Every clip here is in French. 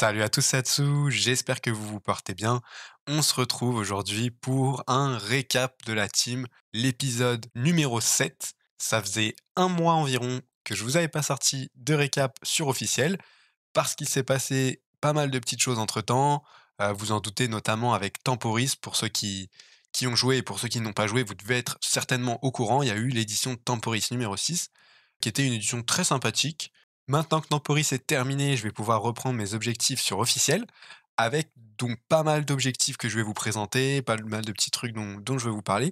Salut à tous et à tous, j'espère que vous vous portez bien. On se retrouve aujourd'hui pour un récap de la team, l'épisode numéro 7. Ça faisait un mois environ que je vous avais pas sorti de récap sur officiel, parce qu'il s'est passé pas mal de petites choses entre-temps. Vous en doutez notamment avec Temporis, pour ceux qui ont joué et pour ceux qui n'ont pas joué, vous devez être certainement au courant. Il y a eu l'édition de Temporis numéro 6 qui était une édition très sympathique. Maintenant que Temporis est terminé, je vais pouvoir reprendre mes objectifs sur officiel, avec donc pas mal d'objectifs que je vais vous présenter, pas mal de petits trucs dont je vais vous parler.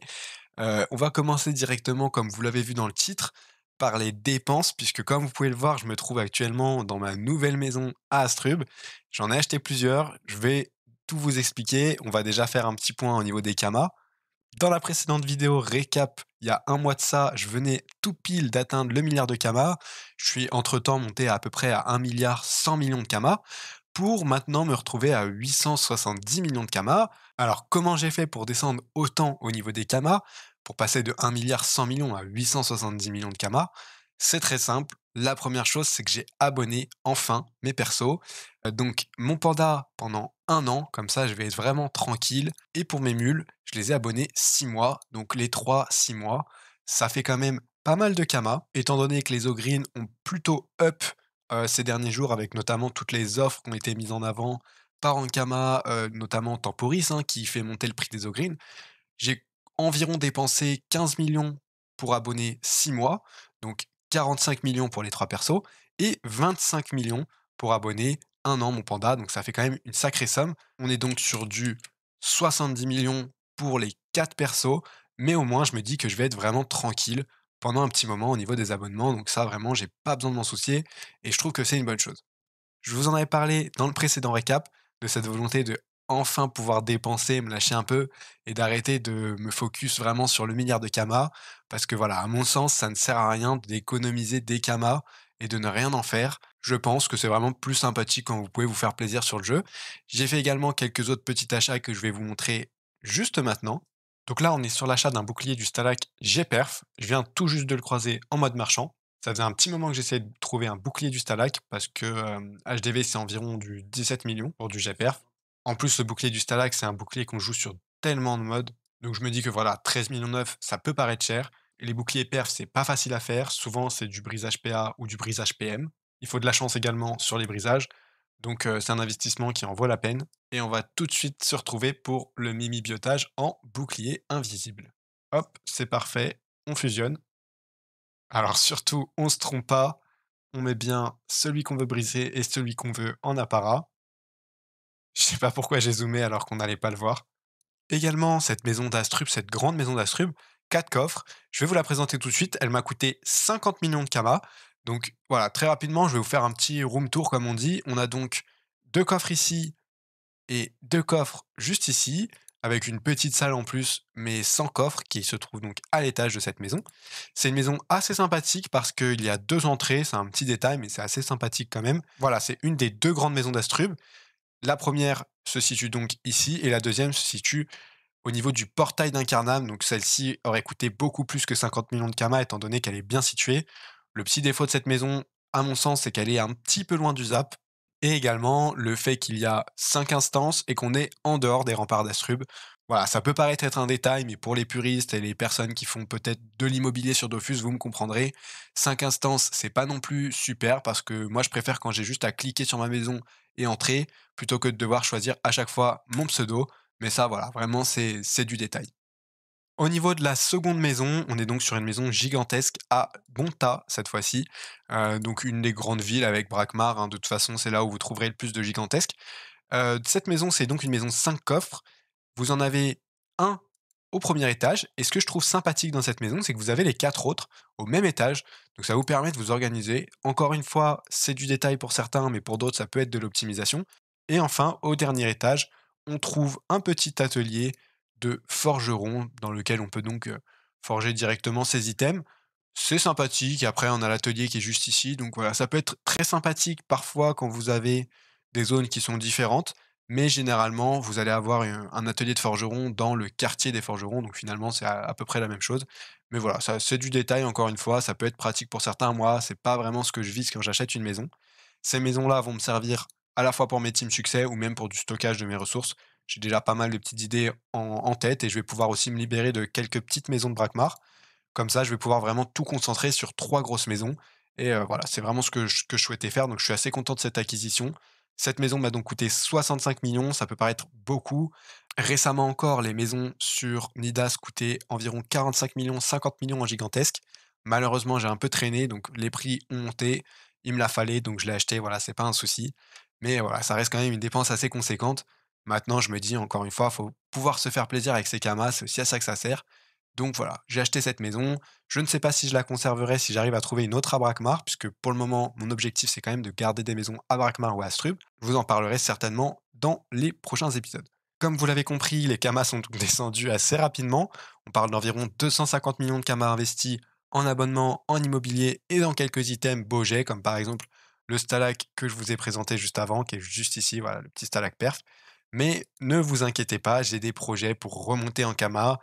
On va commencer directement, comme vous l'avez vu dans le titre, par les dépenses, puisque comme vous pouvez le voir, je me trouve actuellement dans ma nouvelle maison à Astrub. J'en ai acheté plusieurs, je vais tout vous expliquer. On va déjà faire un petit point au niveau des kamas. Dans la précédente vidéo récap, il y a un mois de ça, je venais tout pile d'atteindre le milliard de kamas. Je suis entre-temps monté à peu près à 1 milliard 100 millions de kamas pour maintenant me retrouver à 870 millions de kamas. Alors comment j'ai fait pour descendre autant au niveau des kamas, pour passer de 1 milliard 100 millions à 870 millions de kamas? C'est très simple. La première chose, c'est que j'ai abonné enfin mes persos. Donc mon panda pendant un an, comme ça je vais être vraiment tranquille. Et pour mes mules, je les ai abonnés 6 mois, donc les 3 6 mois. Ça fait quand même pas mal de kamas, étant donné que les Ogreen ont plutôt up ces derniers jours, avec notamment toutes les offres qui ont été mises en avant par Ankama, notamment Temporis, hein, qui fait monter le prix des Ogreen. J'ai environ dépensé 15 millions pour abonner 6 mois, donc 45 millions pour les 3 persos et 25 millions pour abonner un an mon panda, donc ça fait quand même une sacrée somme. On est donc sur du 70 millions pour les 4 persos, mais au moins je me dis que je vais être vraiment tranquille pendant un petit moment au niveau des abonnements, donc ça vraiment j'ai pas besoin de m'en soucier et je trouve que c'est une bonne chose. Je vous en avais parlé dans le précédent récap, de cette volonté de enfin pouvoir dépenser, me lâcher un peu et d'arrêter de me focus vraiment sur le milliard de kamas. Parce que voilà, à mon sens, ça ne sert à rien d'économiser des kamas et de ne rien en faire. Je pense que c'est vraiment plus sympathique quand vous pouvez vous faire plaisir sur le jeu. J'ai fait également quelques autres petits achats que je vais vous montrer juste maintenant. Donc là, on est sur l'achat d'un bouclier du Stalag G-Perf. Je viens tout juste de le croiser en mode marchand. Ça faisait un petit moment que j'essayais de trouver un bouclier du Stalag parce que HDV c'est environ du 17 millions pour du GPR. En plus, le bouclier du Stalag, c'est un bouclier qu'on joue sur tellement de modes. Donc je me dis que voilà, 13 millions 9, ça peut paraître cher. Et les boucliers perf, c'est pas facile à faire. Souvent, c'est du brisage PA ou du brisage PM. Il faut de la chance également sur les brisages. Donc c'est un investissement qui en vaut la peine. Et on va tout de suite se retrouver pour le Mimi Biotage en bouclier invisible. Hop, c'est parfait. On fusionne. Alors surtout, on se trompe pas, on met bien celui qu'on veut briser et celui qu'on veut en apparat. Je sais pas pourquoi j'ai zoomé alors qu'on n'allait pas le voir. Également, cette maison d'Astrub, cette grande maison d'Astrub, 4 coffres. Je vais vous la présenter tout de suite. Elle m'a coûté 50 millions de kamas. Donc voilà, très rapidement, je vais vous faire un petit room tour comme on dit. On a donc 2 coffres ici et 2 coffres juste ici, avec une petite salle en plus, mais sans coffre, qui se trouve donc à l'étage de cette maison. C'est une maison assez sympathique parce qu'il y a 2 entrées, c'est un petit détail, mais c'est assez sympathique quand même. Voilà, c'est une des 2 grandes maisons d'Astrub. La première se situe donc ici et la deuxième se situe au niveau du portail d'Incarnam. Donc celle-ci aurait coûté beaucoup plus que 50 millions de kamas étant donné qu'elle est bien située. Le petit défaut de cette maison, à mon sens, c'est qu'elle est un petit peu loin du ZAP. Et également le fait qu'il y a 5 instances et qu'on est en dehors des remparts d'Astrub. Voilà, ça peut paraître être un détail, mais pour les puristes et les personnes qui font peut-être de l'immobilier sur Dofus, vous me comprendrez. 5 instances, c'est pas non plus super parce que moi je préfère quand j'ai juste à cliquer sur ma maison et entrer plutôt que de devoir choisir à chaque fois mon pseudo. Mais ça, voilà, vraiment, c'est du détail. Au niveau de la seconde maison, on est donc sur une maison gigantesque à Bonta, cette fois-ci. Donc une des grandes villes avec Brakmar, hein, de toute façon, c'est là où vous trouverez le plus de gigantesques. Cette maison, c'est donc une maison 5 coffres. Vous en avez un au premier étage. Et ce que je trouve sympathique dans cette maison, c'est que vous avez les 4 autres au même étage. Donc ça vous permet de vous organiser. Encore une fois, c'est du détail pour certains, mais pour d'autres, ça peut être de l'optimisation. Et enfin, au dernier étage, on trouve un petit atelier de forgeron dans lequel on peut donc forger directement ses items. C'est sympathique. Après, on a l'atelier qui est juste ici. Donc voilà, ça peut être très sympathique parfois quand vous avez des zones qui sont différentes. Mais généralement, vous allez avoir un atelier de forgeron dans le quartier des forgerons. Donc finalement, c'est à peu près la même chose. Mais voilà, ça, c'est du détail encore une fois. Ça peut être pratique pour certains. Moi, c'est pas vraiment ce que je vise quand j'achète une maison. Ces maisons-là vont me servir à la fois pour mes teams succès ou même pour du stockage de mes ressources. J'ai déjà pas mal de petites idées en tête et je vais pouvoir aussi me libérer de quelques petites maisons de Brakmar. Comme ça, je vais pouvoir vraiment tout concentrer sur 3 grosses maisons et voilà, c'est vraiment ce que je souhaitais faire, donc je suis assez content de cette acquisition. Cette maison m'a donc coûté 65 millions. Ça peut paraître beaucoup. Récemment encore, les maisons sur Nidas coûtaient environ 45 millions, 50 millions en gigantesque. Malheureusement, j'ai un peu traîné, donc les prix ont monté. Il me l'a fallait, donc je l'ai acheté, voilà, c'est pas un souci. Mais voilà, ça reste quand même une dépense assez conséquente. Maintenant, je me dis encore une fois, faut pouvoir se faire plaisir avec ses camas, c'est aussi à ça que ça sert. Donc voilà, j'ai acheté cette maison. Je ne sais pas si je la conserverai si j'arrive à trouver une autre à Brakmar, puisque pour le moment, mon objectif, c'est quand même de garder des maisons à Brakmar ou à Astrub. Je vous en parlerai certainement dans les prochains épisodes. Comme vous l'avez compris, les camas sont donc descendus assez rapidement. On parle d'environ 250 millions de camas investis en abonnement, en immobilier et dans quelques items Boget, comme par exemple le Stalac que je vous ai présenté juste avant, qui est juste ici, voilà, le petit Stalac Perf. Mais ne vous inquiétez pas, j'ai des projets pour remonter en Kama.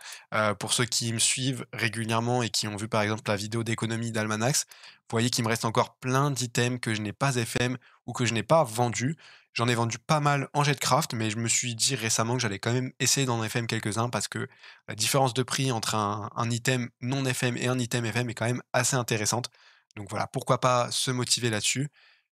Pour ceux qui me suivent régulièrement et qui ont vu par exemple la vidéo d'économie d'Almanax, vous voyez qu'il me reste encore plein d'items que je n'ai pas FM ou que je n'ai pas vendus. J'en ai vendu pas mal en Jetcraft, mais je me suis dit récemment que j'allais quand même essayer d'en FM quelques-uns parce que la différence de prix entre un item non FM et un item FM est quand même assez intéressante. Donc voilà, pourquoi pas se motiver là-dessus.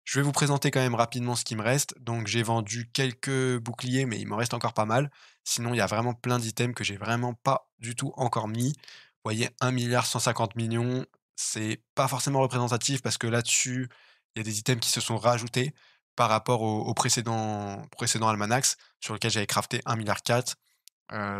Je vais vous présenter quand même rapidement ce qui me reste. Donc j'ai vendu quelques boucliers, mais il m'en reste encore pas mal. Sinon, il y a vraiment plein d'items que j'ai vraiment pas du tout encore mis. Vous voyez, 1,150 milliard, c'est pas forcément représentatif parce que là-dessus, il y a des items qui se sont rajoutés par rapport au précédent Almanax, sur lequel j'avais crafté 1,4 milliard.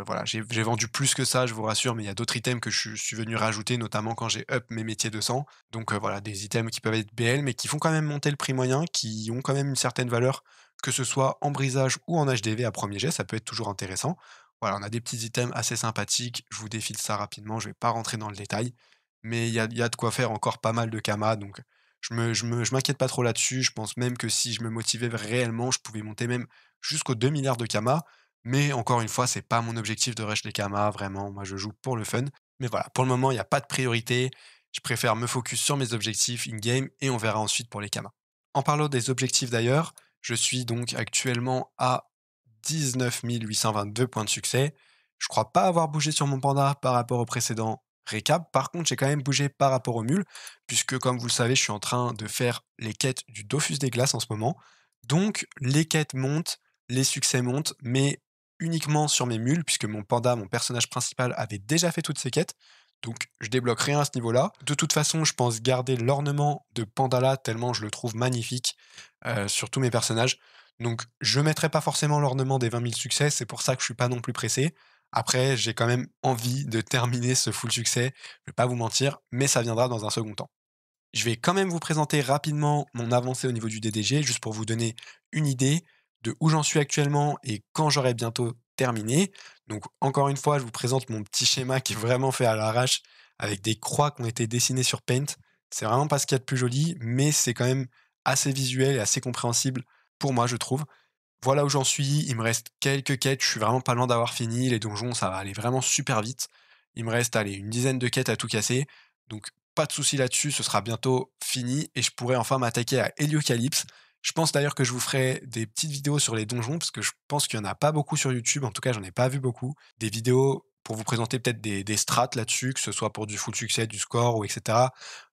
Voilà, j'ai vendu plus que ça, je vous rassure, mais il y a d'autres items que je suis venu rajouter, notamment quand j'ai up mes métiers de sang. Donc voilà, des items qui peuvent être BL, mais qui font quand même monter le prix moyen, qui ont quand même une certaine valeur, que ce soit en brisage ou en HDV à premier jet, ça peut être toujours intéressant. Voilà, on a des petits items assez sympathiques, je vous défile ça rapidement, je vais pas rentrer dans le détail, mais il y a de quoi faire encore pas mal de kamas, donc je m'inquiète pas trop là-dessus. Je pense même que si je me motivais réellement, je pouvais monter même jusqu'aux 2 milliards de kamas. Mais encore une fois, c'est pas mon objectif de rush les kamas, vraiment. Moi, je joue pour le fun. Mais voilà, pour le moment, il n'y a pas de priorité. Je préfère me focus sur mes objectifs in-game et on verra ensuite pour les kamas. En parlant des objectifs d'ailleurs, je suis donc actuellement à 19 822 points de succès. Je crois pas avoir bougé sur mon panda par rapport au précédent récap. Par contre, j'ai quand même bougé par rapport au mule, puisque comme vous le savez, je suis en train de faire les quêtes du Dofus des glaces en ce moment. Donc, les quêtes montent, les succès montent, mais uniquement sur mes mules, puisque mon panda, mon personnage principal, avait déjà fait toutes ces quêtes. Donc je débloque rien à ce niveau-là. De toute façon, je pense garder l'ornement de Pandala tellement je le trouve magnifique sur tous mes personnages. Donc je mettrai pas forcément l'ornement des 20 000 succès, c'est pour ça que je suis pas non plus pressé. Après, j'ai quand même envie de terminer ce full succès, je vais pas vous mentir, mais ça viendra dans un second temps. Je vais quand même vous présenter rapidement mon avancée au niveau du DDG, juste pour vous donner une idée de où j'en suis actuellement et quand j'aurai bientôt terminé. Donc encore une fois, je vous présente mon petit schéma qui est vraiment fait à l'arrache, avec des croix qui ont été dessinées sur Paint. C'est vraiment pas ce qu'il y a de plus joli, mais c'est quand même assez visuel et assez compréhensible pour moi, je trouve. Voilà où j'en suis, il me reste quelques quêtes, je suis vraiment pas loin d'avoir fini, les donjons, ça va aller vraiment super vite. Il me reste, allez, une dizaine de quêtes à tout casser, donc pas de souci là-dessus, ce sera bientôt fini et je pourrai enfin m'attaquer à Heliocalypse. Je pense d'ailleurs que je vous ferai des petites vidéos sur les donjons, parce que je pense qu'il y en a pas beaucoup sur YouTube, en tout cas j'en ai pas vu beaucoup. Des vidéos pour vous présenter peut-être des strats là-dessus, que ce soit pour du full succès, du score ou etc.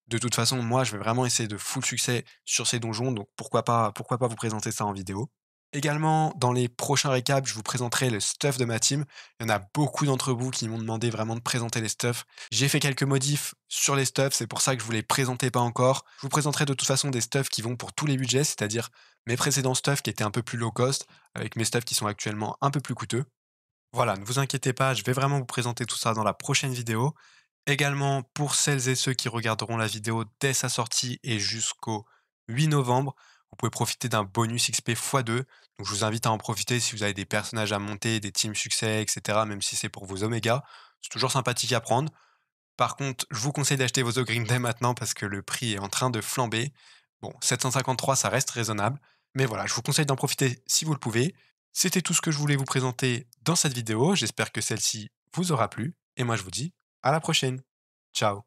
De toute façon, moi je vais vraiment essayer de full succès sur ces donjons, donc pourquoi pas vous présenter ça en vidéo. Également, dans les prochains récaps, je vous présenterai le stuff de ma team. Il y en a beaucoup d'entre vous qui m'ont demandé vraiment de présenter les stuffs. J'ai fait quelques modifs sur les stuffs, c'est pour ça que je vous les présentais pas encore. Je vous présenterai de toute façon des stuffs qui vont pour tous les budgets, c'est-à-dire mes précédents stuffs qui étaient un peu plus low cost, avec mes stuffs qui sont actuellement un peu plus coûteux. Voilà, ne vous inquiétez pas, je vais vraiment vous présenter tout ça dans la prochaine vidéo. Également, pour celles et ceux qui regarderont la vidéo dès sa sortie et jusqu'au 8 novembre, vous pouvez profiter d'un bonus XP x2. Donc, je vous invite à en profiter si vous avez des personnages à monter, des teams succès, etc. Même si c'est pour vos omégas. C'est toujours sympathique à prendre. Par contre, je vous conseille d'acheter vos Ogrim dès maintenant parce que le prix est en train de flamber. Bon, 753, ça reste raisonnable. Mais voilà, je vous conseille d'en profiter si vous le pouvez. C'était tout ce que je voulais vous présenter dans cette vidéo. J'espère que celle-ci vous aura plu. Et moi, je vous dis à la prochaine. Ciao.